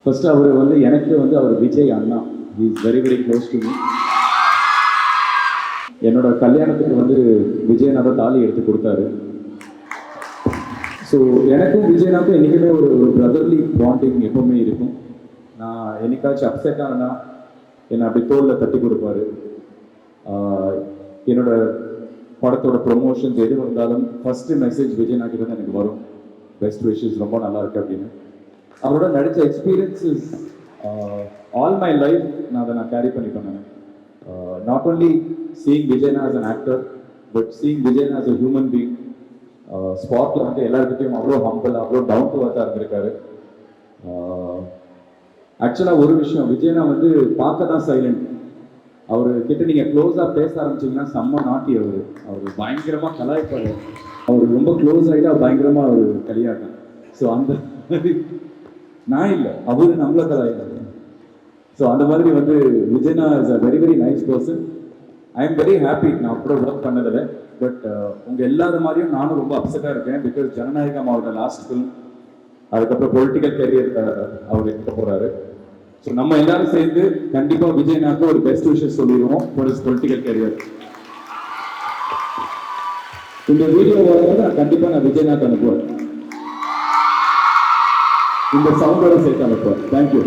First அவர் வந்து எனக்கு வந்து அவர் விஜய் அண்ணா, he is very very close to me. என்னோட கல்யாணத்துக்கு வந்து விஜயநாத தாலி எடுத்து கொடுத்தாரு. ஸோ எனக்கும் விஜயநாத்தும் என்றைக்குமே ஒரு பிரதர்லி பாண்டிங் எப்பவுமே இருக்கும். நான் என்னைக்காச்சும் அப்செட் ஆனா என்னை அப்படி தோளில் தட்டி கொடுப்பாரு. என்னோட படத்தோட ப்ரொமோஷன்ஸ் எது வந்தாலும் ஃபர்ஸ்ட் மெசேஜ் விஜயநாத்துக்கு தான் எனக்கு வரும், பெஸ்ட் விஷஸ், ரொம்ப நல்லா இருக்கு அப்படின்னு. அவரோட நடித்த எக்ஸ்பீரியன்ஸஸ் ஆல் மை லைஃப் நான் அதை கேரி பண்ணிப்பேன். நாட் ஓன்லி சீயிங் விஜயனா as an actor, but seeing விஜயனா ஆஸ் அ ஹியூமன் பீங். ஸ்பாட்டில் வந்து எல்லாருக்கிட்டையும் அவ்வளோ ஹம்பிள், அவ்வளோ டவுன் டு அர்த்தாக இருந்திருக்காரு. ஆக்சுவலாக ஒரு விஷயம், விஜயனா வந்து பார்க்க தான் சைலண்ட். அவர்கிட்ட நீங்கள் க்ளோஸாக பேச ஆரம்பிச்சிங்கன்னா செம்ம நாட்டி. அவர் பயங்கரமாக கலாய்ப்பார். அவர் ரொம்ப க்ளோஸ் ஆகிட்டா பயங்கரமாக அவர் கலியாட்டான். ஸோ அந்த நான் இல்லை, அவரு நம்மள கலாய்ப்பார். ஸோ அந்த மாதிரி வந்து விஜயனா is a very very nice person. I am very happy நான் அப்புறம் ஒர்க் பண்ணதில்லை. பட் உங்கள் எல்லார மாதிரியும் நானும் ரொம்ப அப்செட்டாக இருக்கேன். பிகாஸ் ஜனநாயகம் அவரோட லாஸ்ட் ஃபிலிம், அதுக்கப்புறம் பொலிட்டிக்கல் கேரியர் அவர் எடுக்க போகிறாரு. ஸோ நம்ம எல்லாரும் சேர்ந்து கண்டிப்பாக விஜயநாக்கு ஒரு பெஸ்ட் விஷஸ் சொல்லிடுவோம் ஃபார் இஸ் பொலிட்டிக்கல் கேரியர். இந்த வீடியோ வரும்போது நான் கண்டிப்பாக விஜயநாத் அனுப்புவேன். இந்த சவுண்டோட சேர்த்து அனுப்புவேன். தேங்க்யூ.